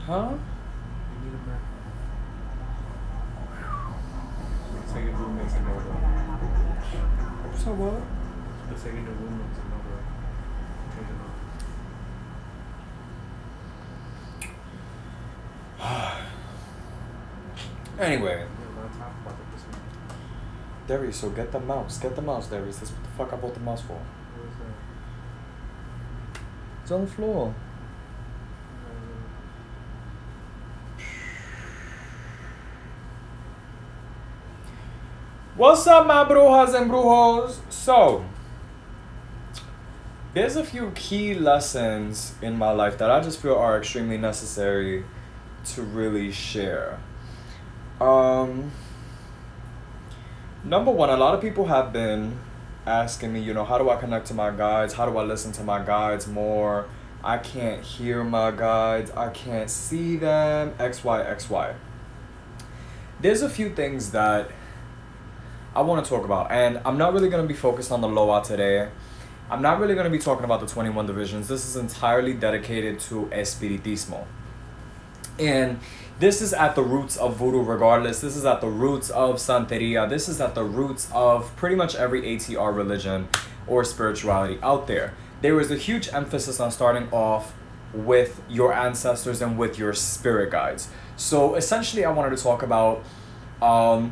Huh? You need a Mac. The second roommate's in Nova. So what? The second roommate's in Nova. Change it Anyway, Yeah, let's talk about it this week. Darius, so get the mouse. Get the mouse, Darius. That's what the fuck I bought the mouse for. What is that? It's on the floor. What's up, my brujas and brujos? So, there's a few key lessons in my life that I just feel are extremely necessary to really share. Number one, a lot of people have been asking me, how do I connect to my guides? How do I listen to my guides more? I can't hear my guides. I can't see them. XY. There's a few things that I want to talk about, and I'm not really going to be focused on the Loa today. I'm not really going to be talking about the 21 divisions. This is entirely dedicated to Espiritismo. And this is at the roots of voodoo regardless. This is at the roots of Santeria. This is at the roots of pretty much every ATR religion or spirituality out there. There is a huge emphasis on starting off with your ancestors and with your spirit guides. So essentially I wanted to talk about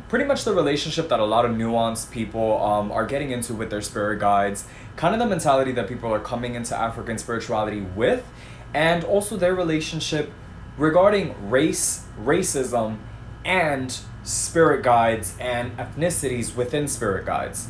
pretty much the relationship that a lot of nuanced people are getting into with their spirit guides, kind of the mentality that people are coming into African spirituality with, and also their relationship regarding race, racism, and spirit guides and ethnicities within spirit guides.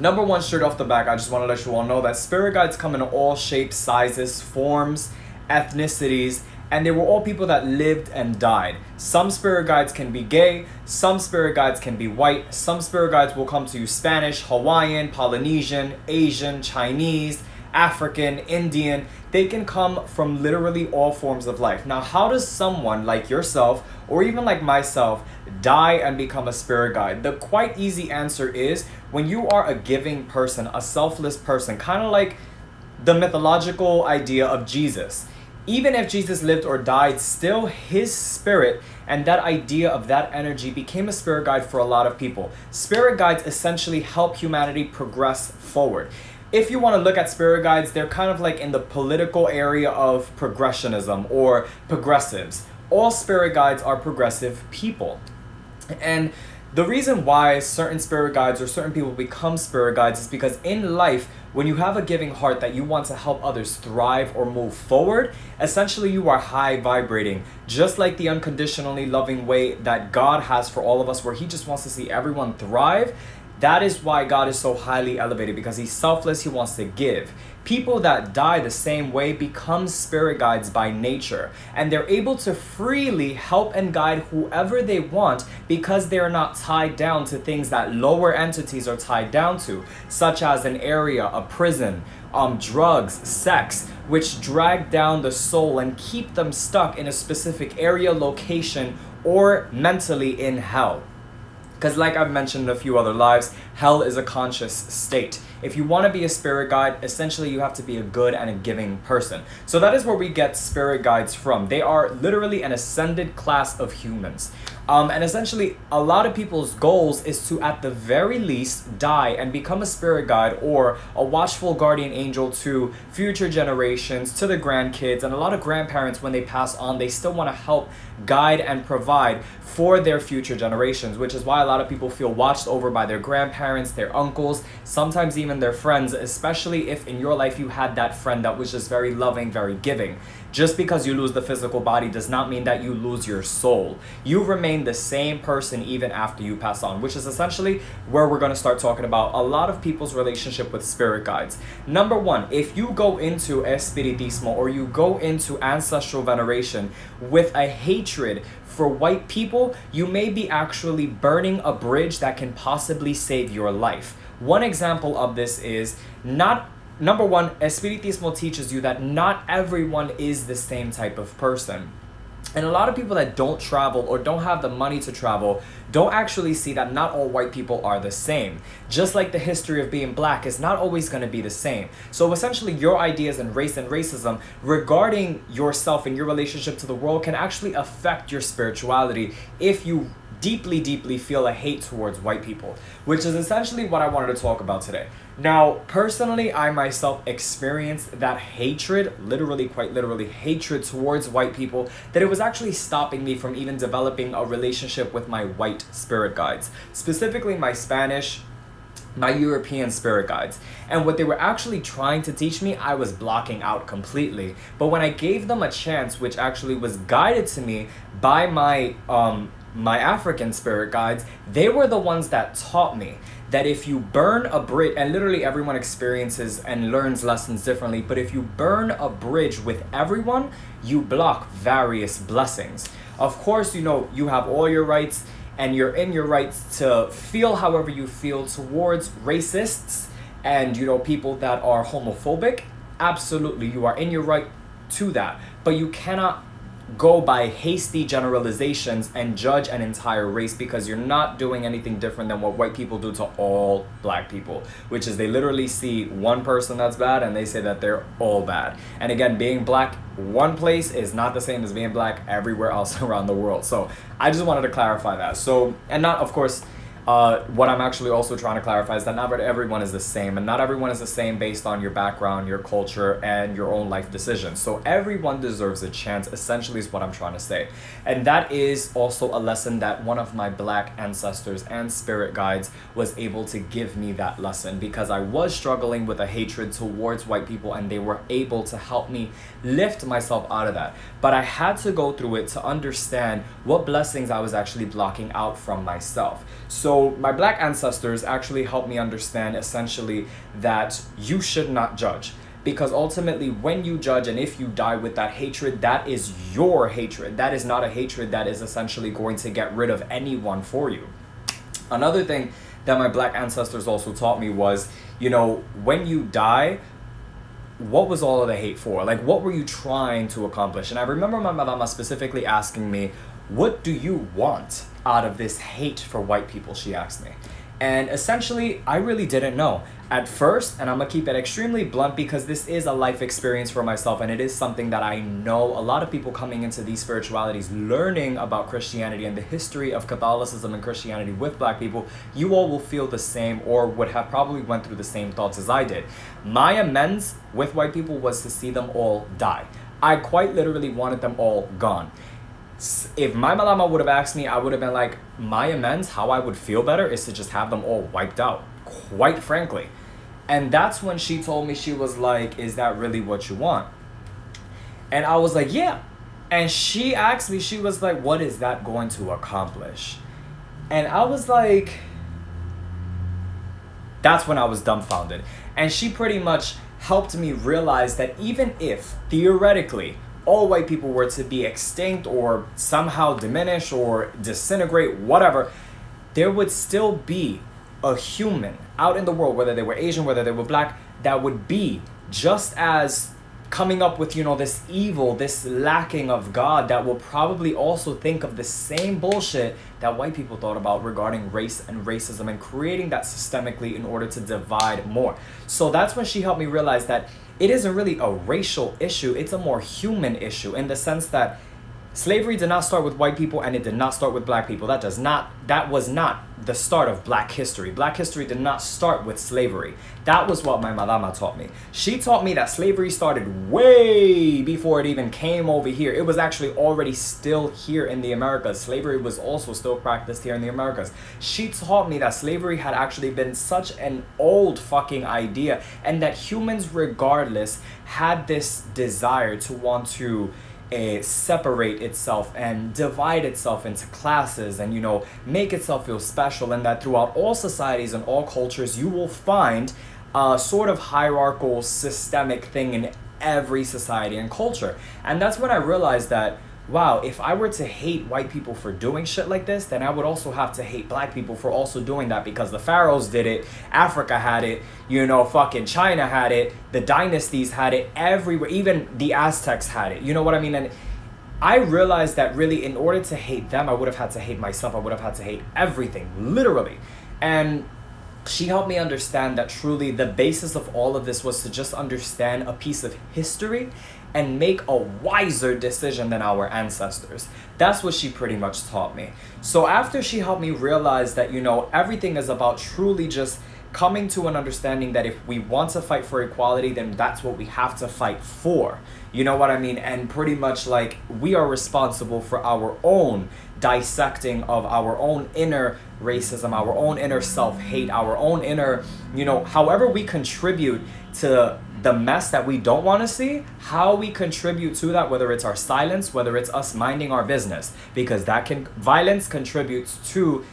Number one, straight off the back, I just want to let you all know that spirit guides come in all shapes, sizes, forms, ethnicities, and they were all people that lived and died. Some spirit guides can be gay, some spirit guides can be white, some spirit guides will come to you Spanish, Hawaiian, Polynesian, Asian, Chinese, African, Indian. They can come from literally all forms of life. Now, how does someone like yourself, or even like myself, die and become a spirit guide? The quite easy answer is when you are a giving person, a selfless person, kind of like the mythological idea of Jesus. Even if Jesus lived or died, still his spirit and that idea of that energy became a spirit guide for a lot of people. Spirit guides essentially help humanity progress forward. If you want to look at spirit guides, they're kind of like in the political area of progressionism or progressives. All spirit guides are progressive people. And the reason why certain spirit guides or certain people become spirit guides is because in life, when you have a giving heart that you want to help others thrive or move forward, essentially you are high vibrating, just like the unconditionally loving way that God has for all of us, where he just wants to see everyone thrive. That is why God is so highly elevated, because he's selfless, he wants to give. People that die the same way become spirit guides by nature, and they're able to freely help and guide whoever they want because they're not tied down to things that lower entities are tied down to, such as an area, a prison, drugs, sex, which drag down the soul and keep them stuck in a specific area, location, or mentally in hell. Because like I've mentioned in a few other lives, hell is a conscious state. If you want to be a spirit guide, essentially you have to be a good and a giving person. So that is where we get spirit guides from. They are literally an ascended class of humans. And essentially, a lot of people's goals is to, at the very least, die and become a spirit guide or a watchful guardian angel to future generations, to the grandkids. And a lot of grandparents, when they pass on, they still want to help guide and provide for their future generations, which is why a lot of people feel watched over by their grandparents, their uncles, sometimes even their friends, especially if in your life you had that friend that was just very loving, very giving. Just because you lose the physical body does not mean that you lose your soul. You remain the same person even after you pass on, which is essentially where we're going to start talking about a lot of people's relationship with spirit guides. Number one, if you go into Espiritismo or you go into ancestral veneration with a hatred for white people, you may be actually burning a bridge that can possibly save your life. One example of this is Number one, Espiritismo teaches you that not everyone is the same type of person. And a lot of people that don't travel or don't have the money to travel don't actually see that not all white people are the same. Just like the history of being black is not always going to be the same. So essentially your ideas in race and racism regarding yourself and your relationship to the world can actually affect your spirituality if you deeply, deeply feel a hate towards white people, which is essentially what I wanted to talk about today. Now, personally, I myself experienced that hatred, literally, quite literally, hatred towards white people, that it was actually stopping me from even developing a relationship with my white spirit guides, specifically my Spanish, my European spirit guides. And what they were actually trying to teach me, I was blocking out completely. But when I gave them a chance, which actually was guided to me by my African spirit guides, they were the ones that taught me that if you burn a bridge, and literally everyone experiences and learns lessons differently, but if you burn a bridge with everyone, you block various blessings. Of course, you have all your rights, and you're in your rights to feel however you feel towards racists and, people that are homophobic. Absolutely, you are in your right to that, but you cannot go by hasty generalizations and judge an entire race, because you're not doing anything different than what white people do to all black people, which is they literally see one person that's bad and they say that they're all bad. And again, being black one place is not the same as being black everywhere else around the world. So I just wanted to clarify that. So, and not, of course, what I'm actually also trying to clarify is that not everyone is the same, and not everyone is the same based on your background, your culture, and your own life decisions. So everyone deserves a chance, essentially, is what I'm trying to say. And that is also a lesson that one of my black ancestors and spirit guides was able to give me, that lesson, because I was struggling with a hatred towards white people, and they were able to help me lift myself out of that. But I had to go through it to understand what blessings I was actually blocking out from myself. So my black ancestors actually helped me understand essentially that you should not judge, because ultimately when you judge and if you die with that hatred, that is your hatred. That is not a hatred that is essentially going to get rid of anyone for you. Another thing that my black ancestors also taught me was, when you die, what was all of the hate for? Like, what were you trying to accomplish? And I remember my mama specifically asking me, what do you want out of this hate for white people, she asked me. And essentially, I really didn't know. At first, and I'm gonna keep it extremely blunt because this is a life experience for myself, and it is something that I know a lot of people coming into these spiritualities, learning about Christianity and the history of Catholicism and Christianity with black people, you all will feel the same or would have probably went through the same thoughts as I did. My amends with white people was to see them all die. I quite literally wanted them all gone. If my malama would have asked me, I would have been like, my amends, how I would feel better is to just have them all wiped out, quite frankly. And that's when she told me, she was like, is that really what you want? And I was like, yeah. And she asked me, she was like, what is that going to accomplish? And I was like, that's when I was dumbfounded. And she pretty much helped me realize that even if, theoretically, all white people were to be extinct or somehow diminish or disintegrate, whatever, there would still be a human out in the world, whether they were Asian, whether they were black, that would be just as coming up with, this evil, this lacking of God, that will probably also think of the same bullshit that white people thought about regarding race and racism, and creating that systemically in order to divide more. So that's when she helped me realize that it isn't really a racial issue, it's a more human issue, in the sense that slavery did not start with white people and it did not start with black people. That was not the start of black history. Black history did not start with slavery. That was what my madama taught me. She taught me that slavery started way before it even came over here. It was actually already still here in the Americas. Slavery was also still practiced here in the Americas. She taught me that slavery had actually been such an old fucking idea, and that humans regardless had this desire to want to separate itself and divide itself into classes and make itself feel special, and that throughout all societies and all cultures you will find a sort of hierarchical systemic thing in every society and culture. And that's when I realized that, wow, if I were to hate white people for doing shit like this, then I would also have to hate black people for also doing that, because the pharaohs did it, Africa had it, fucking China had it, the dynasties had it, everywhere, even the Aztecs had it, you know what I mean? And I realized that really, in order to hate them, I would have had to hate myself. I would have had to hate everything, literally. And she helped me understand that truly the basis of all of this was to just understand a piece of history and make a wiser decision than our ancestors. That's what she pretty much taught me. So after she helped me realize that, everything is about truly just coming to an understanding that if we want to fight for equality, then that's what we have to fight for. You know what I mean? And pretty much like we are responsible for our own dissecting of our own inner racism, our own inner self-hate, our own inner, however we contribute to the mess that we don't want to see, how we contribute to that, whether it's our silence, whether it's us minding our business, because silence contributes to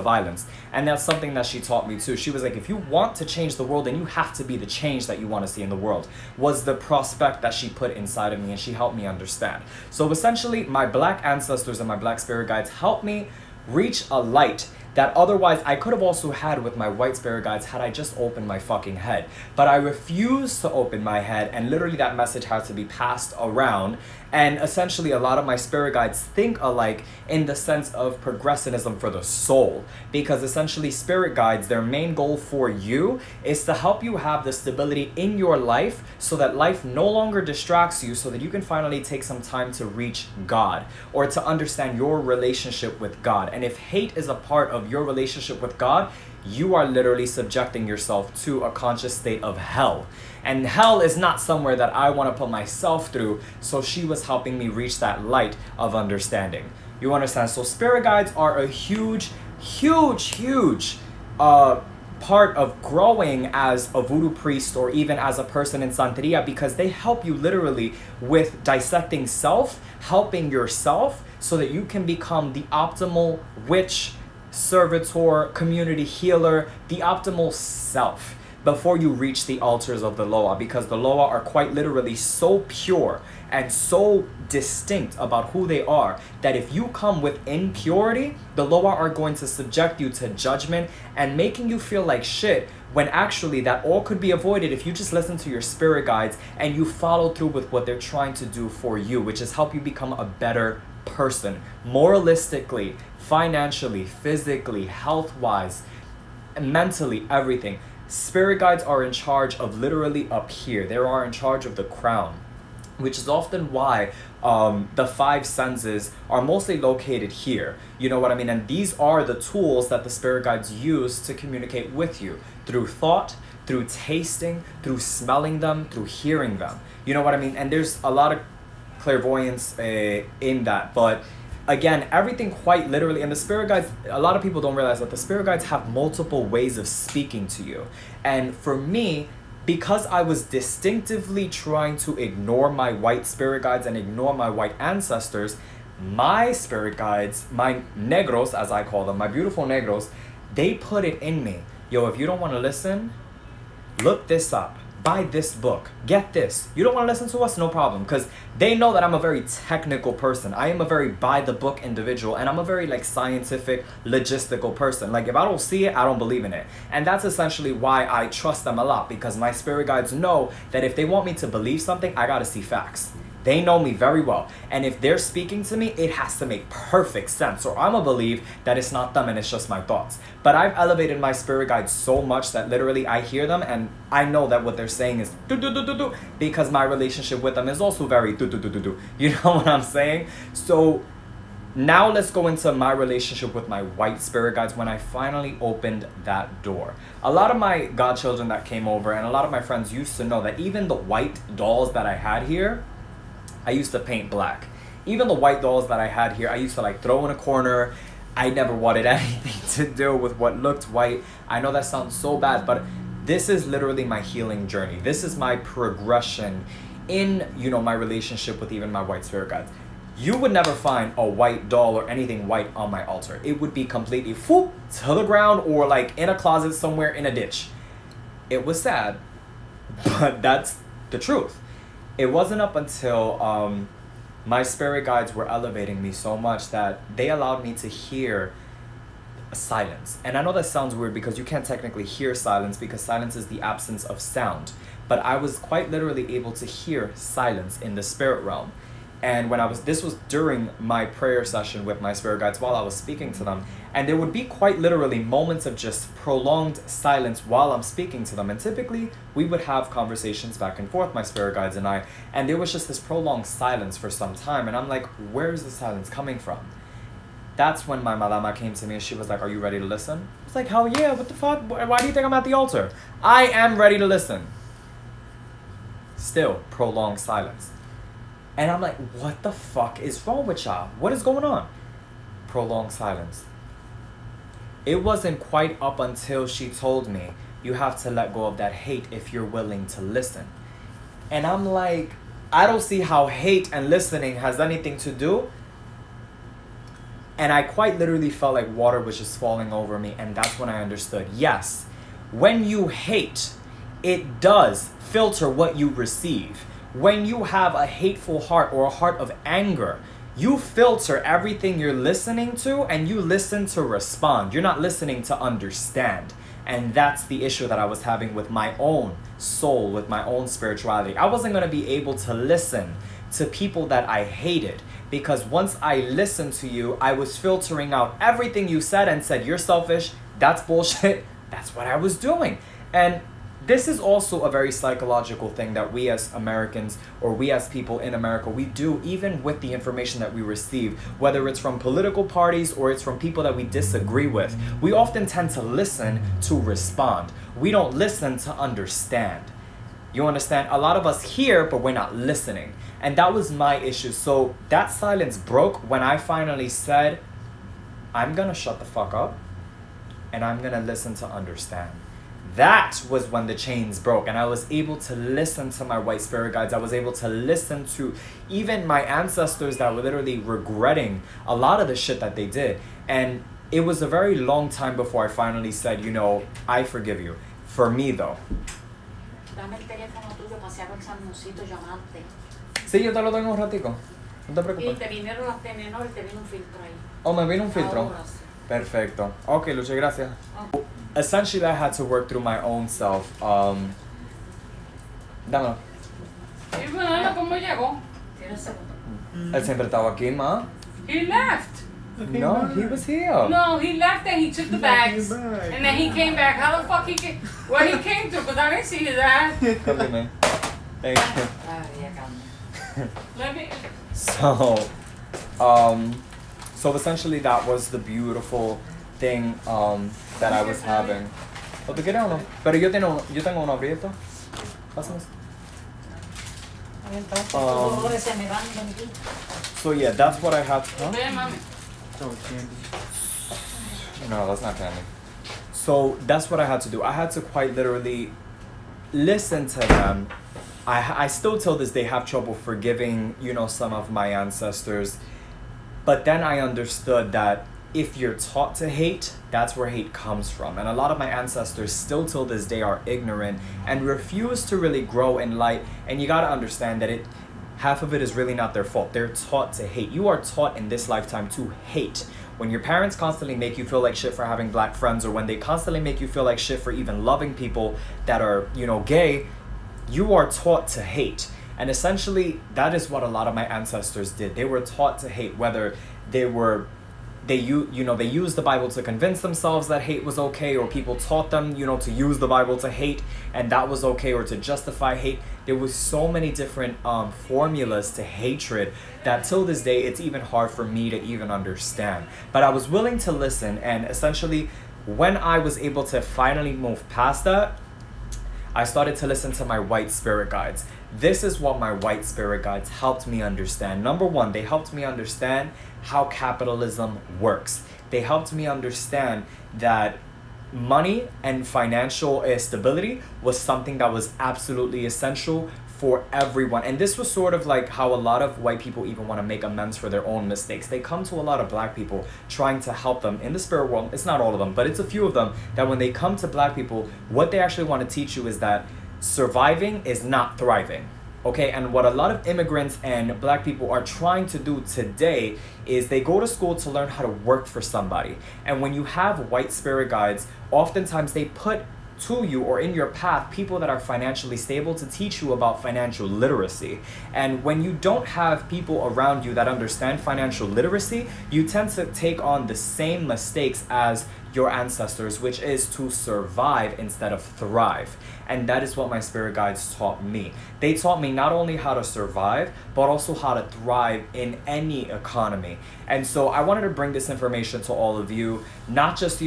violence. And that's something that she taught me too. She was like, if you want to change the world, then you have to be the change that you want to see in the world, was the prospect that she put inside of me, and she helped me understand. So essentially, my black ancestors and my black spirit guides helped me reach a light that otherwise I could have also had with my white spirit guides had I just opened my fucking head. But I refused to open my head, and literally that message had to be passed around. And essentially a lot of my spirit guides think alike in the sense of progressivism for the soul. Because essentially spirit guides, their main goal for you is to help you have the stability in your life so that life no longer distracts you, so that you can finally take some time to reach God or to understand your relationship with God. And if hate is a part of your relationship with God, you are literally subjecting yourself to a conscious state of hell. And hell is not somewhere that I want to put myself through. So she was helping me reach that light of understanding. You understand? So spirit guides are a huge part of growing as a voodoo priest or even as a person in Santeria, because they help you literally with dissecting self, helping yourself so that you can become the optimal witch, servitor, community healer, the optimal self before you reach the altars of the Loa, because the Loa are quite literally so pure and so distinct about who they are that if you come with impurity, the Loa are going to subject you to judgment and making you feel like shit, when actually that all could be avoided if you just listen to your spirit guides and you follow through with what they're trying to do for you, which is help you become a better person, moralistically, financially, physically, health-wise, mentally, everything. Spirit guides are in charge of literally up here. They are in charge of the crown, which is often why the five senses are mostly located here. You know what I mean? And these are the tools that the spirit guides use to communicate with you through thought, through tasting, through smelling them, through hearing them. You know what I mean? And there's a lot of clairvoyance in that, but again, everything quite literally, and the spirit guides, a lot of people don't realize that the spirit guides have multiple ways of speaking to you. And for me, because I was distinctively trying to ignore my white spirit guides and ignore my white ancestors, my spirit guides, my negros as I call them, my beautiful negros, they put it in me. Yo, if you don't want to listen, look this up. Buy this book. Get this. You don't want to listen to us? No problem. Because they know that I'm a very technical person. I am a very by-the-book individual. And I'm a very scientific, logistical person. If I don't see it, I don't believe in it. And that's essentially why I trust them a lot. Because my spirit guides know that if they want me to believe something, I got to see facts. They know me very well. And if they're speaking to me, it has to make perfect sense. Or I'm going to believe that it's not them and it's just my thoughts. But I've elevated my spirit guides so much that literally I hear them and I know that what they're saying is do-do-do-do-do, because my relationship with them is also very do-do-do-do-do. You know what I'm saying? So now let's go into my relationship with my white spirit guides when I finally opened that door. A lot of my godchildren that came over and a lot of my friends used to know that even the white dolls that I had here, I used to paint black. Even the white dolls that I had here, I used to throw in a corner. I never wanted anything to do with what looked white. I know that sounds so bad, but this is literally my healing journey. This is my progression in, my relationship with even my white spirit guides. You would never find a white doll or anything white on my altar. It would be completely to the ground or in a closet somewhere in a ditch. It was sad, but that's the truth. It wasn't up until my spirit guides were elevating me so much that they allowed me to hear silence. And I know that sounds weird because you can't technically hear silence because silence is the absence of sound. But I was quite literally able to hear silence in the spirit realm. And this was during my prayer session with my spirit guides while I was speaking to them. And there would be quite literally moments of just prolonged silence while I'm speaking to them. And typically we would have conversations back and forth, my spirit guides and I. And there was just this prolonged silence for some time. And I'm like, where is the silence coming from? That's when my Malama came to me and she was like, are you ready to listen? I was like, hell yeah, what the fuck? Why do you think I'm at the altar? I am ready to listen. Still, prolonged silence. And I'm like, what the fuck is wrong with y'all? What is going on? Prolonged silence. It wasn't quite up until she told me, you have to let go of that hate if you're willing to listen. And I'm like, I don't see how hate and listening has anything to do. And I quite literally felt like water was just falling over me. And that's when I understood, yes, when you hate, it does filter what you receive. When you have a hateful heart or a heart of anger, you filter everything you're listening to and you listen to respond. You're not listening to understand. And that's the issue that I was having with my own soul, with my own spirituality. I wasn't going to be able to listen to people that I hated, because once I listened to you, I was filtering out everything you said and said, you're selfish, that's bullshit. That's what I was doing. And this is also a very psychological thing that we as Americans, or we as people in America, we do even with the information that we receive, whether it's from political parties or it's from people that we disagree with. We often tend to listen to respond. We don't listen to understand. You understand? A lot of us hear, but we're not listening. And that was my issue. So that silence broke when I finally said, I'm gonna shut the fuck up and I'm gonna listen to understand. That was when the chains broke and I was able to listen to my white spirit guides. I was able to listen to even my ancestors that were literally regretting a lot of the shit that they did. And it was a very long time before I finally said, you know, I forgive you. For me though. Dame el teléfono tuyo para si hago examencito llamarte. Sí, yo te lo doy en un ratico. No te Y preocupes. te vinieron las menores y te vino un filtro ahí. Oh, me vino un filtro. Ahora sí. Perfecto. Ok, Luce, gracias. Oh. Essentially, I had to work through my own self. Dámelo. ¿Y bueno, cómo llegó? Tienes segundo. Él siempre estaba aquí, ma. He left. No, he was here. No, he left and he took the bags. back. And then he came back. How the fuck he came? Where he came to? Because I didn't see his ass. Come with me. Thank you. Ah, ya cambia. Let me. So essentially that was the beautiful thing that I was having. ¿O te quieres uno? Pero yo tengo uno abierto. Pásame. Entonces, los dolores se me van de aquí. So yeah, that's what I had. Huh? Ven, mami. Oh, candy. No, that's not candy. So that's what I had to do. I had to quite literally listen to them. I still till this day have trouble forgiving, you know, some of my ancestors. But then I understood that if you're taught to hate, that's where hate comes from. And a lot of my ancestors still till this day are ignorant and refuse to really grow in light. And you gotta understand that half of it is really not their fault. They're taught to hate. You are taught in this lifetime to hate. When your parents constantly make you feel like shit for having black friends, or when they constantly make you feel like shit for even loving people that are, you know, gay, you are taught to hate. And essentially, that is what a lot of my ancestors did. They were taught to hate, whether they used the Bible to convince themselves that hate was okay, or people taught them, you know, to use the Bible to hate and that was okay, or to justify hate. There was so many different formulas to hatred that till this day it's even hard for me to even understand. But I was willing to listen, and essentially when I was able to finally move past that, I started to listen to my white spirit guides. This is what my white spirit guides helped me understand. Number one, they helped me understand how capitalism works. They helped me understand that money and financial stability was something that was absolutely essential for everyone. And this was sort of like how a lot of white people even want to make amends for their own mistakes. They come to a lot of black people trying to help them in the spirit world. It's not all of them, but it's a few of them that when they come to black people, what they actually want to teach you is that surviving is not thriving. Okay, and what a lot of immigrants and black people are trying to do today is they go to school to learn how to work for somebody. And when you have white spirit guides, oftentimes they put to you or in your path people that are financially stable to teach you about financial literacy. And when you don't have people around you that understand financial literacy, you tend to take on the same mistakes as your ancestors, which is to survive instead of thrive. And that is what my spirit guides taught me. They taught me not only how to survive, but also how to thrive in any economy. And so I wanted to bring this information to all of you, not just,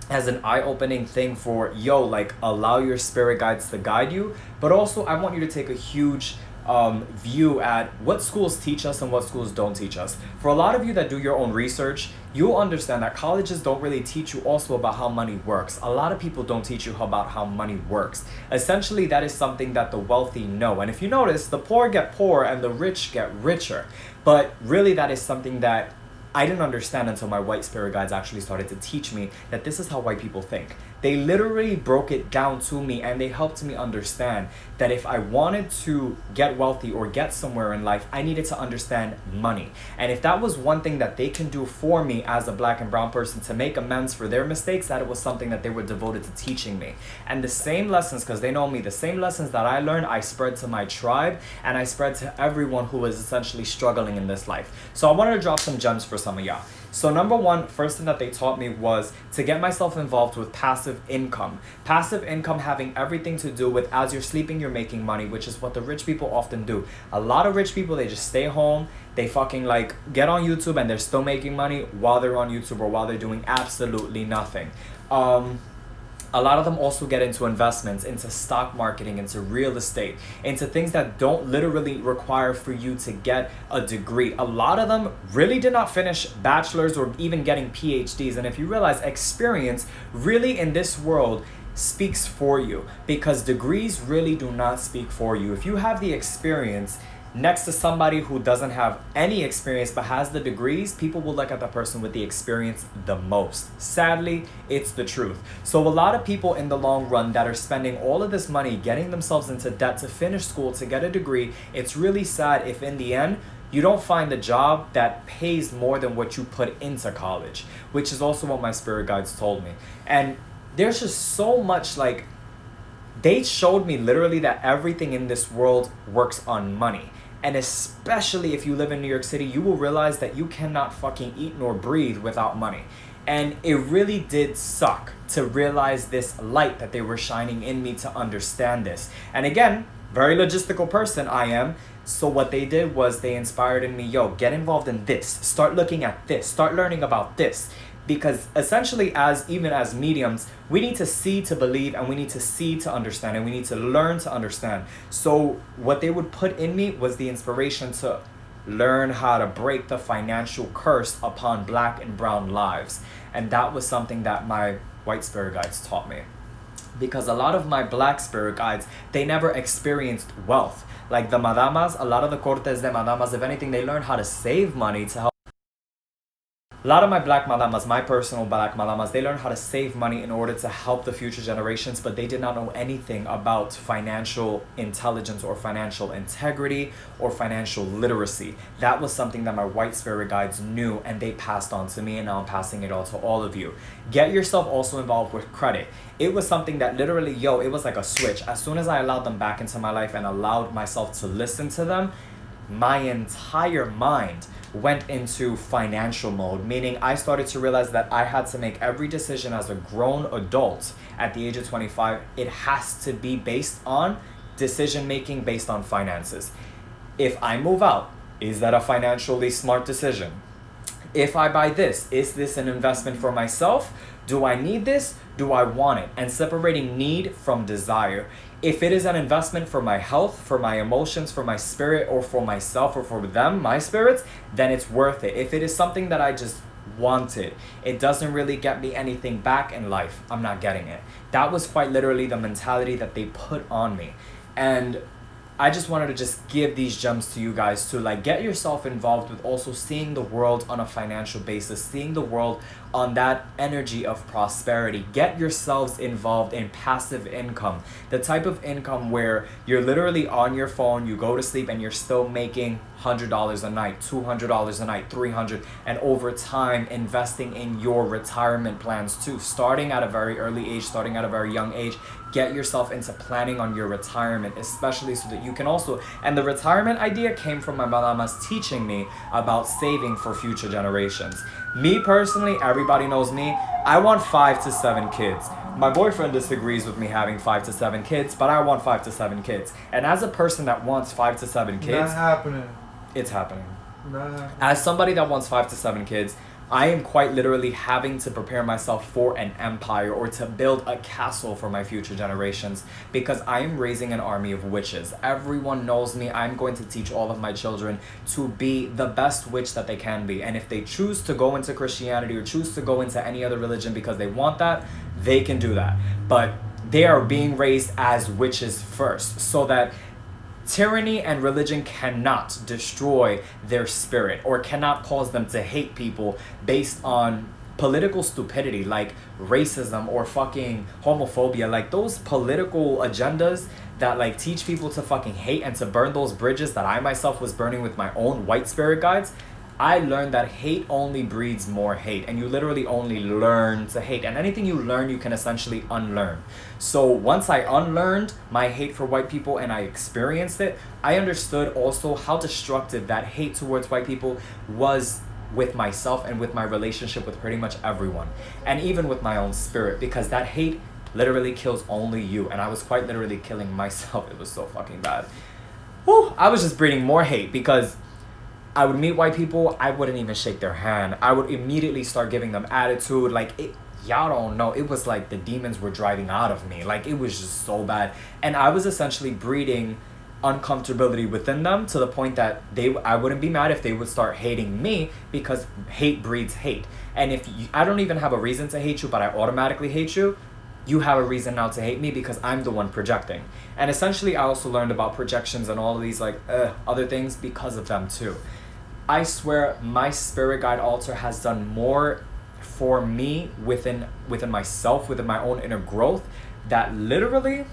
as an eye-opening thing for, like, allow your spirit guides to guide you, but also I want you to take a huge view at what schools teach us and what schools don't teach us. For a lot of you that do your own research, you'll understand that colleges don't really teach you also about how money works. A lot of people don't teach you about how money works. Essentially, that is something that the wealthy know. And if you notice, the poor get poorer and the rich get richer. But really, that is something that I didn't understand until my white spirit guides actually started to teach me that this is how white people think. They literally broke it down to me, and they helped me understand that if I wanted to get wealthy or get somewhere in life, I needed to understand money. And if that was one thing that they can do for me as a black and brown person to make amends for their mistakes, that it was something that they were devoted to teaching me. And the same lessons, because they know me, the same lessons that I learned, I spread to my tribe, and I spread to everyone who is essentially struggling in this life. So I wanted to drop some gems for some of y'all. So number one, first thing that they taught me was to get myself involved with passive income. Passive income having everything to do with, as you're sleeping, you're making money, which is what the rich people often do. A lot of rich people, they just stay home, they fucking get on YouTube, and they're still making money while they're on YouTube or while they're doing absolutely nothing. A lot of them also get into investments, into stock marketing, into real estate, into things that don't literally require for you to get a degree. A lot of them really did not finish bachelor's or even getting PhDs. And if you realize, experience really in this world speaks for you, because degrees really do not speak for you. If you have the experience next to somebody who doesn't have any experience but has the degrees, people will look at the person with the experience the most. Sadly, it's the truth. So a lot of people in the long run that are spending all of this money getting themselves into debt to finish school, to get a degree, it's really sad if in the end you don't find a job that pays more than what you put into college, which is also what my spirit guides told me. And there's just so much, they showed me literally that everything in this world works on money. And especially if you live in New York City, you will realize that you cannot fucking eat nor breathe without money. And it really did suck to realize this light that they were shining in me to understand this. And again, very logistical person I am. So what they did was they inspired in me, get involved in this. Start looking at this. Start learning about this. Because essentially, even as mediums, we need to see to believe, and we need to see to understand, and we need to learn to understand. So what they would put in me was the inspiration to learn how to break the financial curse upon black and brown lives. And that was something that my white spirit guides taught me. Because a lot of my black spirit guides, they never experienced wealth. Like the madamas, a lot of the cortes de madamas, if anything, they learned how to save money to help. A lot of my black madamas, my personal black madamas, they learned how to save money in order to help the future generations, but they did not know anything about financial intelligence or financial integrity or financial literacy. That was something that my white spirit guides knew, and they passed on to me, and now I'm passing it on to all of you. Get yourself also involved with credit. It was something that literally, it was like a switch. As soon as I allowed them back into my life and allowed myself to listen to them, my entire mind went into financial mode, meaning I started to realize that I had to make every decision as a grown adult at the age of 25. It has to be based on decision making based on finances. If I move out, is that a financially smart decision? If I buy this, is this an investment for myself? Do I need this? Do I want it? And separating need from desire. If it is an investment for my health, for my emotions, for my spirit, or for myself, or for them, my spirits, then it's worth it. If it is something that I just wanted, it doesn't really get me anything back in life, I'm not getting it. That was quite literally the mentality that they put on me. And I just wanted to just give these gems to you guys to like get yourself involved with also seeing the world on a financial basis, seeing the world on that energy of prosperity. Get yourselves involved in passive income, the type of income where you're literally on your phone, you go to sleep and you're still making $100 a night, $200 a night, $300, and over time investing in your retirement plans too, starting at a very early age, starting at a very young age. Get yourself into planning on your retirement, especially so that you can also, and the retirement idea came from my mama's teaching me about saving for future generations. Me personally, everybody knows me, I want 5 to 7 kids. My boyfriend disagrees with me having 5 to 7 kids, but I want 5 to 7 kids. And as a person that wants 5 to 7 kids, Not happening. it's happening. Not happening. As somebody that wants 5 to 7 kids, I am quite literally having to prepare myself for an empire or to build a castle for my future generations, because I am raising an army of witches. Everyone knows me. I'm going to teach all of my children to be the best witch that they can be. And if they choose to go into Christianity or choose to go into any other religion because they want that, they can do that. But they are being raised as witches first, so that tyranny and religion cannot destroy their spirit or cannot cause them to hate people based on political stupidity like racism or fucking homophobia. Like those political agendas that like teach people to fucking hate and to burn those bridges that I myself was burning with my own white spirit guides. I learned that hate only breeds more hate, and you literally only learn to hate. And anything you learn, you can essentially unlearn. So once I unlearned my hate for white people and I experienced it, I understood also how destructive that hate towards white people was with myself and with my relationship with pretty much everyone. And even with my own spirit, because that hate literally kills only you. And I was quite literally killing myself. It was so fucking bad. Whew, I was just breeding more hate because I would meet white people, I wouldn't even shake their hand. I would immediately start giving them attitude. Like, y'all don't know. It was like the demons were driving out of me. Like, it was just so bad. And I was essentially breeding uncomfortability within them to the point that I wouldn't be mad if they would start hating me, because hate breeds hate. And if I don't even have a reason to hate you, but I automatically hate you, you have a reason now to hate me because I'm the one projecting. And essentially, I also learned about projections and all of these like other things because of them too. I swear my spirit guide altar has done more for me within myself, within my own inner growth, that literally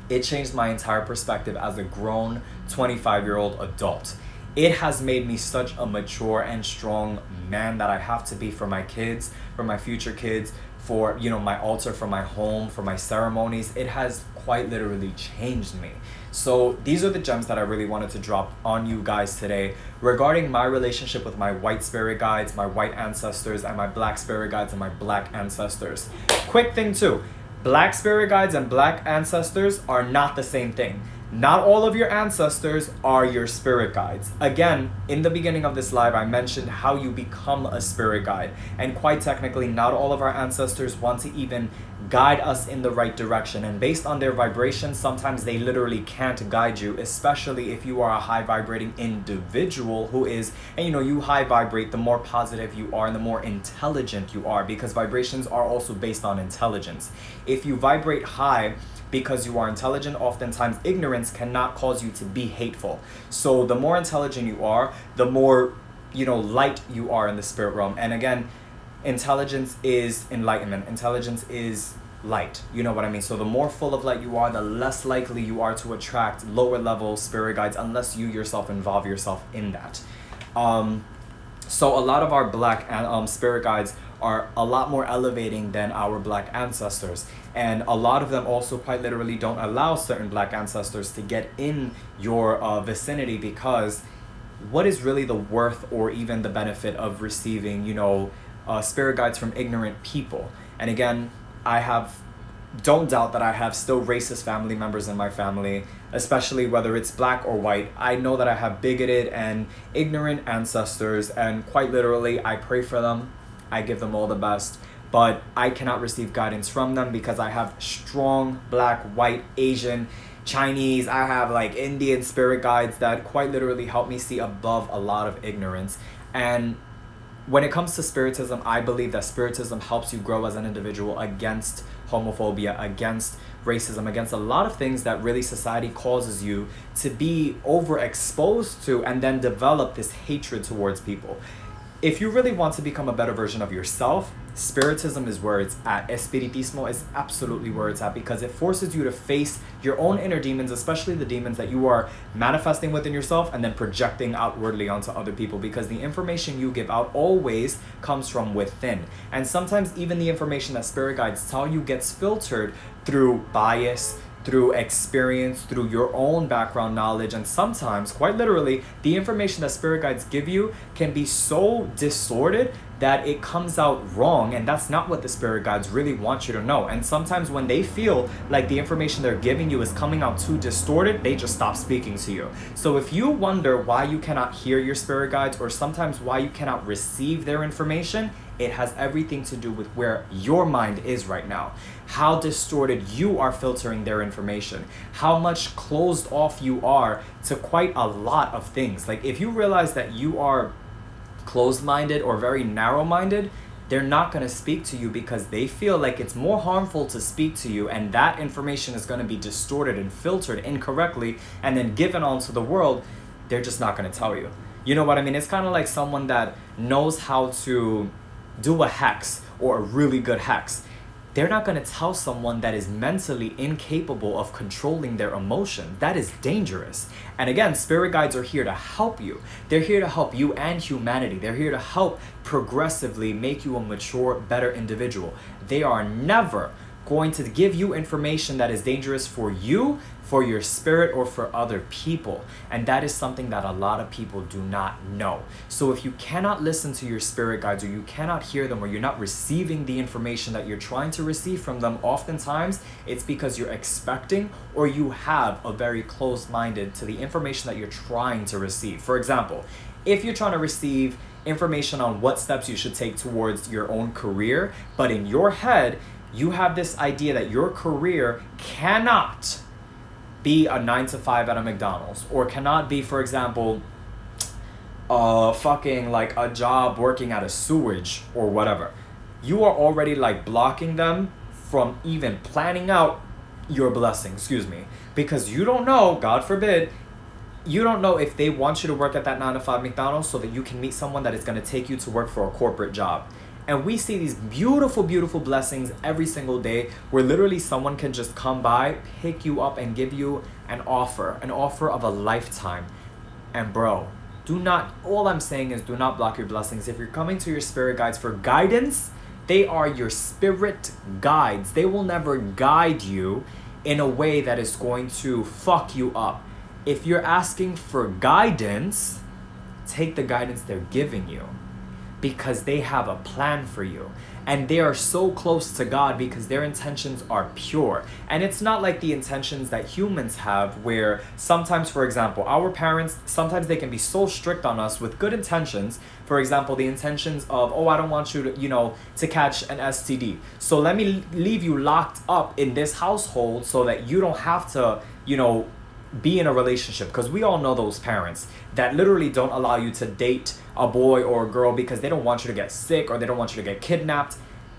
it changed my entire perspective as a grown 25-year-old adult. It has made me such a mature and strong man that I have to be for my kids, for my future kids, for, you know, my altar, for my home, for my ceremonies. It has quite literally changed me. So these are the gems that I really wanted to drop on you guys today regarding my relationship with my white spirit guides, my white ancestors, and my black spirit guides and my black ancestors. Quick thing too, black spirit guides and black ancestors are not the same thing. Not all of your ancestors are your spirit guides. Again, in the beginning of this live, I mentioned how you become a spirit guide. And quite technically, not all of our ancestors want to even guide us in the right direction. And based on their vibrations, sometimes they literally can't guide you, especially if you are a high vibrating individual who is, and you know, you high vibrate, the more positive you are and the more intelligent you are, because vibrations are also based on intelligence. If you vibrate high, because you are intelligent, oftentimes ignorance cannot cause you to be hateful. So the more intelligent you are, the more, you know, light you are in the spirit realm. And again, intelligence is enlightenment. Intelligence is light. You know what I mean? So the more full of light you are, the less likely you are to attract lower level spirit guides unless you yourself involve yourself in that. So a lot of our black spirit guides are a lot more elevating than our black ancestors, and a lot of them also quite literally don't allow certain black ancestors to get in your vicinity, because what is really the worth or even the benefit of receiving, you know, spirit guides from ignorant people? And again, don't doubt that I have still racist family members in my family, especially whether it's black or white. I know that I have bigoted and ignorant ancestors, and quite literally I pray for them. I give them all the best, but I cannot receive guidance from them because I have strong black, white, Asian, Chinese, I have like Indian spirit guides that quite literally help me see above a lot of ignorance. And when it comes to spiritism, I believe that spiritism helps you grow as an individual against homophobia, against racism, against a lot of things that really society causes you to be overexposed to and then develop this hatred towards people. If you really want to become a better version of yourself, spiritism is where it's at. Espiritismo is absolutely where it's at, because it forces you to face your own inner demons, especially the demons that you are manifesting within yourself and then projecting outwardly onto other people, because the information you give out always comes from within. And sometimes even the information that spirit guides tell you gets filtered through bias, through experience, through your own background knowledge, and sometimes, quite literally, the information that spirit guides give you can be so distorted that it comes out wrong, and that's not what the spirit guides really want you to know. And sometimes when they feel like the information they're giving you is coming out too distorted, they just stop speaking to you. So if you wonder why you cannot hear your spirit guides, or sometimes why you cannot receive their information, it has everything to do with where your mind is right now, how distorted you are filtering their information, how much closed off you are to quite a lot of things. Like, if you realize that you are closed-minded or very narrow-minded, they're not going to speak to you because they feel like it's more harmful to speak to you, and that information is going to be distorted and filtered incorrectly and then given onto the world. They're just not going to tell you. You know what I mean? It's kind of like someone that knows how to do a hex, or a really good hex. They're not going to tell someone that is mentally incapable of controlling their emotion. That is dangerous. And again, spirit guides are here to help you. They're here to help you and humanity. They're here to help progressively make you a mature, better individual. They are never going to give you information that is dangerous for you, for your spirit, or for other people. And that is something that a lot of people do not know. So if you cannot listen to your spirit guides, or you cannot hear them, or you're not receiving the information that you're trying to receive from them, oftentimes it's because you're expecting, or you have a very closed-minded to the information that you're trying to receive. For example, if you're trying to receive information on what steps you should take towards your own career, but in your head, you have this idea that your career cannot be a 9-to-5 at a McDonald's, or cannot be, for example, fucking like a job working at a sewage or whatever. You are already like blocking them from even planning out your blessing, because you don't know, God forbid, you don't know if they want you to work at that 9-to-5 McDonald's so that you can meet someone that is going to take you to work for a corporate job. And we see these beautiful, beautiful blessings every single day, where literally someone can just come by, pick you up, and give you an offer of a lifetime. And bro, all I'm saying is, do not block your blessings. If you're coming to your spirit guides for guidance, they are your spirit guides. They will never guide you in a way that is going to fuck you up. If you're asking for guidance, take the guidance they're giving you, because they have a plan for you, and they are so close to God because their intentions are pure. And it's not like the intentions that humans have, where sometimes, for example, our parents, sometimes they can be so strict on us with good intentions. For example, the intentions of, I don't want you to, to catch an STD, so let me leave you locked up in this household so that you don't have to, be in a relationship. Because we all know those parents that literally don't allow you to date a boy or a girl because they don't want you to get sick, or they don't want you to get kidnapped.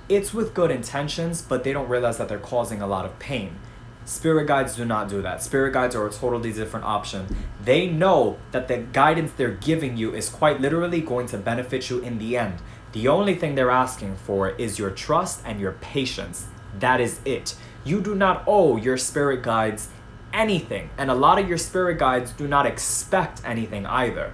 It's with good intentions, but they don't realize that they're causing a lot of pain. Spirit guides do not do that. Spirit guides are a totally different option. They know that the guidance they're giving you is quite literally going to benefit you in the end. The only thing they're asking for is your trust and your patience. That is it. You do not owe your spirit guides anything, and a lot of your spirit guides do not expect anything either.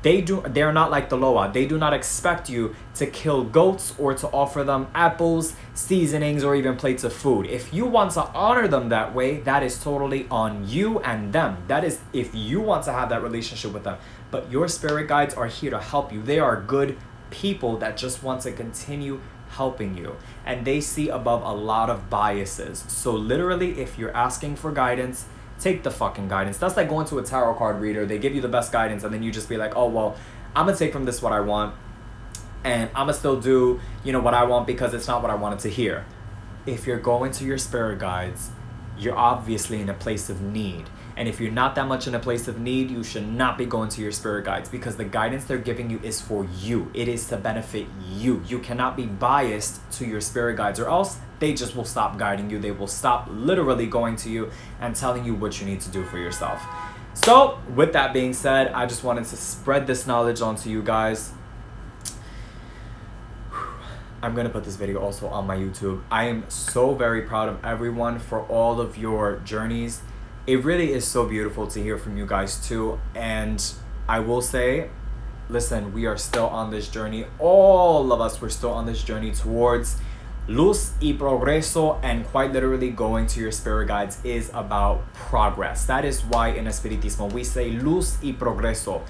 They're not like the Loa. They do not expect you to kill goats, or to offer them apples, seasonings, or even plates of food. If you want to honor them that way, that is totally on you and them. That is if you want to have that relationship with them. But your spirit guides are here to help you. They are good people that just want to continue helping you, and they see above a lot of biases. So literally, if you're asking for guidance, take the fucking guidance. That's like going to a tarot card reader. They give you the best guidance, and then you just be like, I'm gonna take from this what I want, and I'm gonna still do what I want because it's not what I wanted to hear. If you're going to your spirit guides, you're obviously in a place of need, And if you're not that much in a place of need, you should not be going to your spirit guides, because the guidance they're giving you is for you. It is to benefit you. You cannot be biased to your spirit guides, or else they just will stop guiding you. They will stop literally going to you and telling you what you need to do for yourself. So with that being said, I just wanted to spread this knowledge onto you guys. I'm going to put this video also on my YouTube. I am so very proud of everyone for all of your journeys. It really is so beautiful to hear from you guys too. And I will say, listen, we are still on this journey. All of us, we're still on this journey towards luz y progreso, and quite literally going to your spirit guides is about progress. That is why in Espiritismo we say luz y progreso,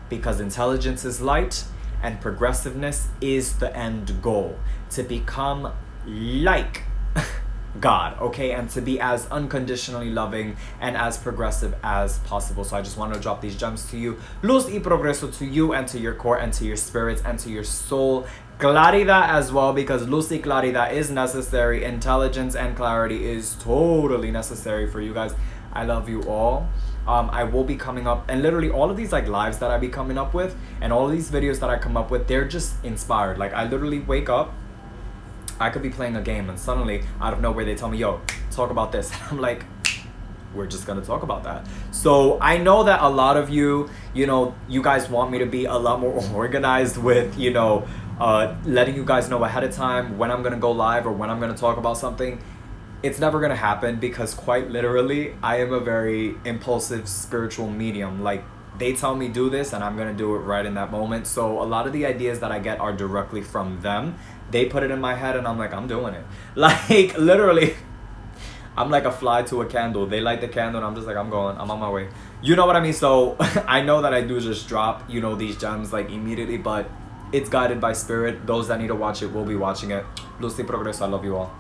because intelligence is light and progressiveness is the end goal, to become like God, okay, and to be as unconditionally loving and as progressive as possible. So I just want to drop these gems to you. Luz y progreso to you and to your core and to your spirits and to your soul. Claridad as well, because luz y claridad is necessary. Intelligence and clarity is totally necessary for you guys. I love you all. I will be coming up, and literally all of these like lives that I be coming up with and all of these videos that I come up with, they're just inspired. Like I literally wake up, I could be playing a game and suddenly out of nowhere they tell me, yo, talk about this. I'm like, we're just gonna talk about that. So I know that a lot of you, you know, you guys want me to be a lot more organized with, you know, letting you guys know ahead of time when I'm gonna go live or when I'm gonna talk about something. It's never gonna happen, because quite literally I am a very impulsive spiritual medium. Like they tell me do this and I'm gonna do it right in that moment. So a lot of the ideas that I get are directly from them. They put it in my head and I'm like, I'm doing it. Like literally I'm like a fly to a candle. They light the candle and I'm just like, I'm going, I'm on my way. You know what I mean? So I know that I do just drop, you know, these gems like immediately, but it's guided by spirit. Those that need to watch it will be watching it. Luz y progreso. I love you all.